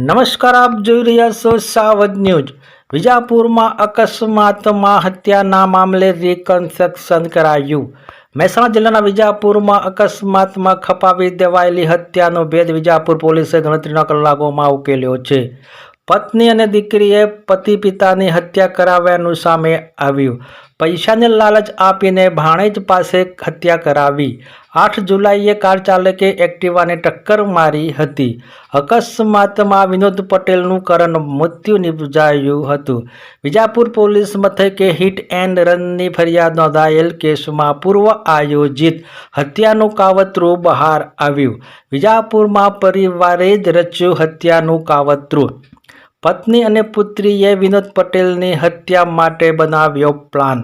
નમસ્કાર, આપ જોઈ રહ્યા છો સાવધ ન્યૂઝ। વિજાપુરમાં અકસ્માતમાં હત્યાના મામલે રિકન્સ્ટ્રક્શન કરાયું। મહેસાણા જિલ્લાના વિજાપુરમાં અકસ્માતમાં ખપાવી દેવાયેલી હત્યાનો ભેદ વિજાપુર પોલીસે ગણતરીના કલાકોમાં ઉકેલ્યો છે। પત્ની અને દીકરીએ પતિ પિતાની હત્યા કરાવ્યાનું સામે આવ્યું। પૈસાની લાલચ આપીને ભાણેજ પાસે હત્યા કરાવી। 8 જુલાઈએ કાર ચાલકે એક્ટિવાને ટક્કર મારી હતી। અકસ્માતમાં વિનોદ પટેલનું કરણ મૃત્યુ નિપજાયું હતું। વિજાપુર પોલીસ મથકે હિટ એન્ડ રનની ફરિયાદ નોંધાયેલ કેસમાં પૂર્વ આયોજિત હત્યાનું કાવતરું બહાર આવ્યું। વિજાપુરમાં પરિવારે જ રચ્યું હત્યાનું કાવતરું। પત્ની અને પુત્રીએ વિનોદ પટેલની હત્યા માટે બનાવ્યો પ્લાન।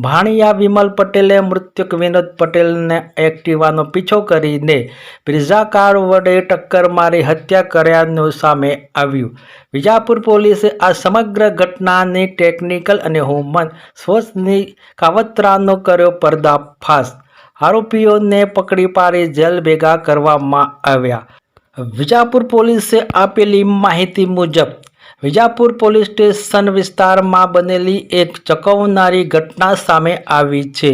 ભાણિયા વિમલ પટેલે મૃતક વિનોદ પટેલને એક્ટિવાનો પીછો કરીને બ્રેઝા કાર વડે ટક્કર મારી હત્યા કર્યાનું સામે આવ્યું। વિજાપુર પોલીસે આ સમગ્ર ઘટનાની ટેકનિકલ અને હ્યુમન સોર્સની કાવતરાનો કર્યો પર્દાફાશ। આરોપીઓને પકડી પાડી જેલ ભેગા કરવામાં આવ્યા। વિજાપુર પોલીસે આપેલી માહિતી મુજબ વિજાપુર પોલીસ સ્ટેશન વિસ્તારમાં બનેલી એક ચોંકાવનારી ઘટના સામે આવી છે।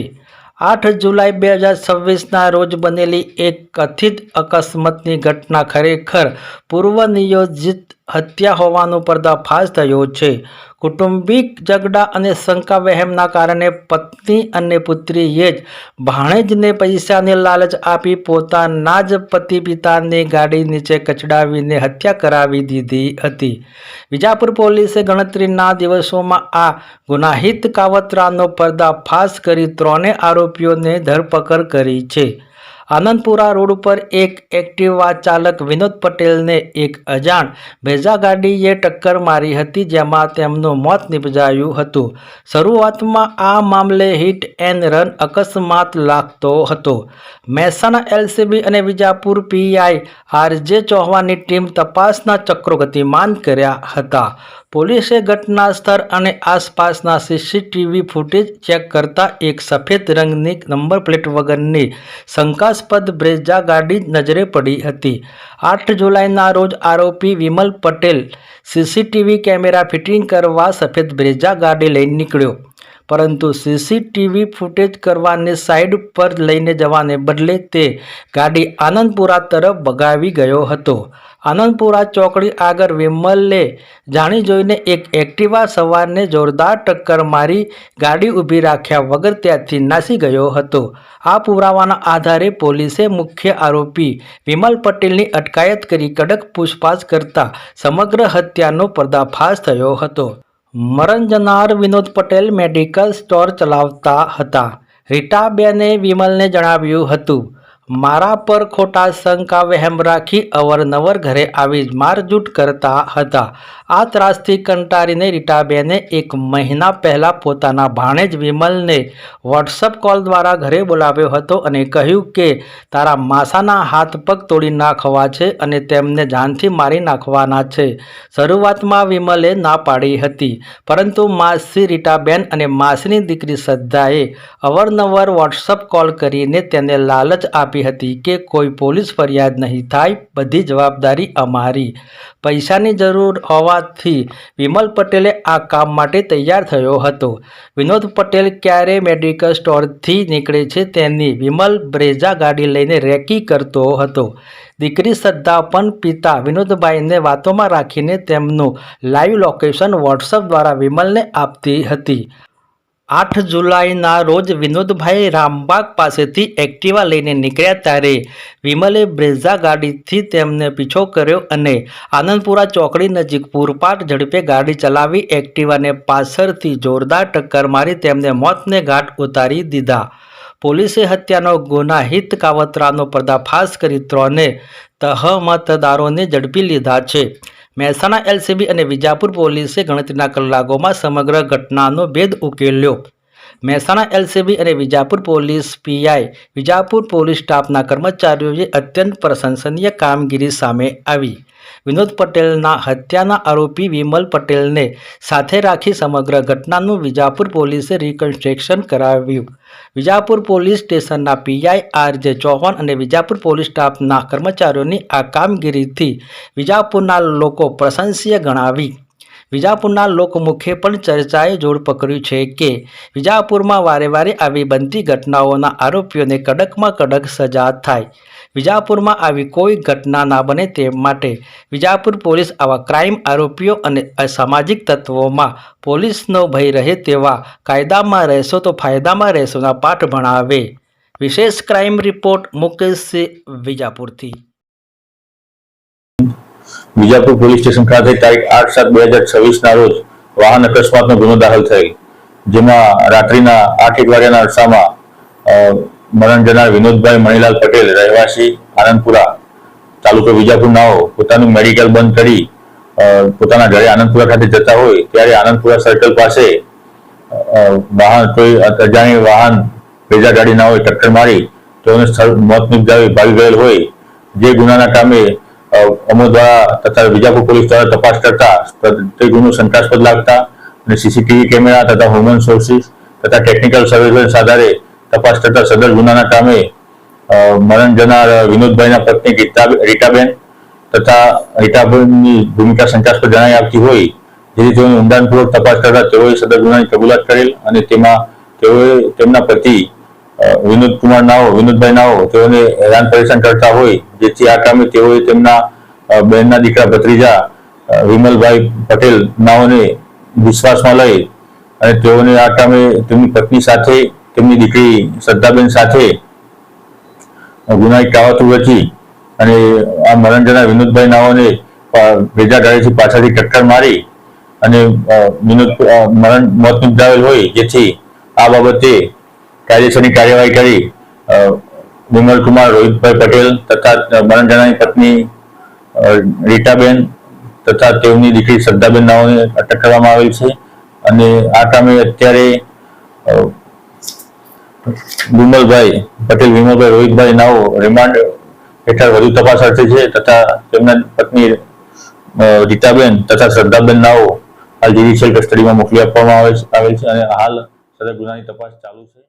8 જુલાઈ 2026ના રોજ બનેલી એક કથિત અકસ્માતની ઘટના ખરેખર પૂર્વ નિયોજિત હત્યા હોવાનો પર્દાફાશ થયો છે। કૌટુંબિક ઝઘડા અને શંકા વહેમના કારણે પત્ની અને પુત્રીએ જ ભાણેજને પૈસાની લાલચ આપી પોતાના જ પતિ પિતાની ગાડી નીચે કચડાવીને હત્યા કરાવી દીધી હતી। વિજાપુર પોલીસે ગણતરીના દિવસોમાં આ ગુનાહિત કાવતરાનો પર્દાફાશ કરી 3 આરોપીઓને ધરપકડ કરી છે। આનંદપુરા રોડ પર એક એક્ટિવા ચાલક વિનોદ પટેલને એક અજાણ બ્રેઝા ગાડીએ ટક્કર મારી હતી, જેમાં તેમનું મોત નિપજાયું હતું। શરૂઆતમાં આ મામલે હિટ એન્ડ રન અકસ્માત લાગતો હતો। મહેસાણા એલસીબી અને વિજાપુર પીઆઈ આરજે ચૌહાણની ટીમ તપાસના ચક્રો ગતિમાન કર્યા હતા। પોલીસે ઘટના સ્થળ અને આસપાસના સીસીટીવી ફૂટેજ ચેક કરતા એક સફેદ રંગની નંબર પ્લેટ વગરની શંકાસ્પદ બ્રેઝા ગાડી નજરે પડી હતી। 8 જુલાઈના રોજ આરોપી Vimal Patel CCTV camera fitting કરવા સફેદ બ્રેઝા ગાડી લઈને નીકળ્યો, પરંતુ સીસીટીવી ફૂટેજ કરવાની સાઇડ પર લઈને જવાને બદલે તે ગાડી આનંદપુરા તરફ ભગાવી ગયો હતો। આનંદપુરા ચોકડી આગળ વિમલે જાણી જોઈને એક એક્ટિવા સવારને જોરદાર ટક્કર મારી ગાડી ઊભી રાખ્યા વગર ત્યાંથી નાસી ગયો હતો। આ પુરાવાના આધારે પોલીસે મુખ્ય આરોપી વિમલ પટેલની અટકાયત કરી કડક પૂછપાછ કરતા સમગ્ર હત્યાનો પર્દાફાશ થયો હતો। મરણ જનાર વિનોદ પટેલ મેડિકલ સ્ટોર ચલાવતા હતા। રીટાબેને વિમલને જણાવ્યું હતું, મારા પર ખોટા શંકા વહેમ રાખી અવારનવાર ઘરે આવી મારઝૂટ કરતા હતા। આ ત્રાસથી કંટાળીને રીટાબેને 1 મહિના પહેલા પોતાના ભાણેજ વિમલને વોટ્સઅપ કોલ દ્વારા ઘરે બોલાવ્યો હતો અને કહ્યું કે તારા માસાના હાથ પગ તોડી નાખવા છે અને તેમને જાનથી મારી નાખવાના છે। શરૂઆતમાં વિમલે ના પાડી હતી, પરંતુ માસી રીટાબેન અને માસીની દીકરી શ્રદ્ધાએ અવારનવાર વોટ્સઅપ કોલ કરીને તેને લાલચ આપી હતી કે કોઈ પોલીસ ફરિયાદ નહીં થાય, બધી જવાબદારી અમારી। પૈસાની જરૂર હોવાથી વિમલ પટેલે આ કામ માટે તૈયાર થયો હતો। વિનોદ પટેલ ક્યારે મેડિકલ સ્ટોરથી નીકળે છે તેની વિમલ બ્રેઝા ગાડી લઈને રેકી કરતો હતો। દીકરી શ્રદ્ધા પણ પિતા વિનોદભાઈને વાતોમાં રાખીને તેમનું લાઈવ લોકેશન વોટ્સઅપ દ્વારા વિમલને આપતી હતી। 8 જુલાઈના રોજ વિનોદભાઈ રામબાગ પાસેથી એક્ટિવા લઈને નીકળ્યા ત્યારે વિમલે બ્રેઝા ગાડીથી તેમને પીછો કર્યો અને આનંદપુરા ચોકડી નજીક પૂરપાટ ઝડપે ગાડી ચલાવી એક્ટિવાને પાછળથી જોરદાર ટક્કર મારી તેમને મોતને ઘાટ ઉતારી દીધા। પોલીસે હત્યાનો ગુનાહિત કાવતરાનો પર્દાફાશ કરી 3 તહમતદારોને ઝડપી લીધા છે। મહેસાણા એલસીબી અને વિજાપુર પોલીસે ગણતરીના કલાકોમાં સમગ્ર ઘટનાનો ભેદ ઉકેલ્યો। મહેસાણા એલસીબી અને Vijapur police PI Vijapur police સ્ટાફના કર્મચારીઓએ અત્યંત પ્રશંસનીય કામગીરી સામે આવી. વિનોદ પટેલના હત્યાના આરોપી વિમલ પટેલને સાથે રાખી સમગ્ર ઘટનાનું વિજાપુર પોલીસે રિકન્સ્ટ્રક્શન કરાવ્યું. વિજાપુર પોલીસ સ્ટેશનના પીઆઈ આર.જે. ચૌહાણ અને વિજાપુર પોલીસ સ્ટાફના કર્મચારીઓની આ કામગીરીથી વિજાપુરના લોકો પ્રશંસનીય ગણાવી. વિજાપુરના લોકમુખે પણ ચર્ચાએ જોર પકડ્યું છે કે વિજાપુરમાં વારે વારે આવી બનતી ઘટનાઓના આરોપીઓને કડકમાં કડક સજા થાય. વિજાપુરમાં આવી કોઈ ઘટના ના બને તે માટે વિજાપુર પોલીસ આવા ક્રાઇમ આરોપીઓ અને અસામાજિક તત્વોમાં પોલીસનો ભય રહે તેવા કાયદામાં રહેશો તો ફાયદામાં રહેશોના પાઠ ભણાવે. વિશેષ ક્રાઇમ રિપોર્ટ મુકેશ વિજાપુરથી. વિજાપુર પોલીસ સ્ટેશન ખાતે તારીખ 8/7/2026 રોજ વાહન અકસ્માતનો ગુનો દાખલ થયેલ, જેમાં રાત્રિના 8:01 વાગ્યાના અરસામાં મરણ જનાર વિનોદભાઈ મણિલાલ પટેલ રહેવાસી આનંદપુરા તાલુકો વિજાપુર નાઓ પોતાનું મેડિકલ બંધ કરી પોતાના ઘરે આનંદપુરા ખાતે જતા હોય ત્યારે આનંદપુરા સર્કલ પાસે કોઈ અજાણી વાહન બ્રેઝા ગાડી ના હોય ટક્કર મારી તેઓને સ્થળ મોત નિપજાવી ભાગી ગયેલ હોય. જે ગુનાના કામે અમો દ્વારા તથા વિજાપુર પોલીસ દ્વારા તપાસ કરતા તે ગુનો શંકાસ્પદ લાગતા અને સીસીટીવી કેમેરા તથા હ્યુમન સોર્સિસ તથા ટેકનિકલ સર્વેલન્સ આધારે તપાસ કરતા સદર ગુનાના કામે મરણ જનાર વિનોદભાઈના પત્ની રીટાબેન તથા રીટાબેનની ભૂમિકા શંકાસ્પદ જણાઈ આવતી હોય, જેથી તેઓની ઊંડાણપૂર્વક તપાસ કરતા તેઓએ સદર ગુનાની કબૂલાત કરેલ અને તેમાં તેઓએ તેમના પતિ વિનોદભાઈ નાઓ તેઓને હેરાન પરેશાન કરતા હોય, જેથી આ કામે તેઓએ તેમના બહેનના દીકરા ભત્રીજા વિમલભાઈ પટેલ નાઓને વિશ્વાસમાં લઈ અને તેઓને આ કામે તેમની પત્ની સાથે તેમની દીકરી શ્રદ્ધાબેન સાથે ગુનાહિત કાવતરું રચી અને આ મરણ જનાર વિનોદભાઈ નાઓને બ્રેઝા ગાડીથી પાછળથી ટક્કર મારી અને મોત નિપજાવેલ હોય, જેથી આ બાબતે કાયદેસરની કાર્યવાહી કરી વિમલકુમાર રોહિતભાઈ પટેલ તથા મરણ જનારની પત્ની રીટાબેન તથા તેમની દીકરી શ્રદ્ધાબેન નાઓને અટક કરવામાં આવેલ છે અને આ કામે અત્યારે વિમલભાઈ રોહિતભાઈ નાઓ રિમાન્ડ હેઠળ વધુ તપાસ અર્થે છે તથા તેમના પત્ની રીટાબેન તથા શ્રદ્ધાબેન નાઓ હાલ જ્યુડિશિયલ કસ્ટડીમાં મોકલી આપવામાં આવેલ છે અને હાલ સદર ગુનાની તપાસ ચાલુ છે.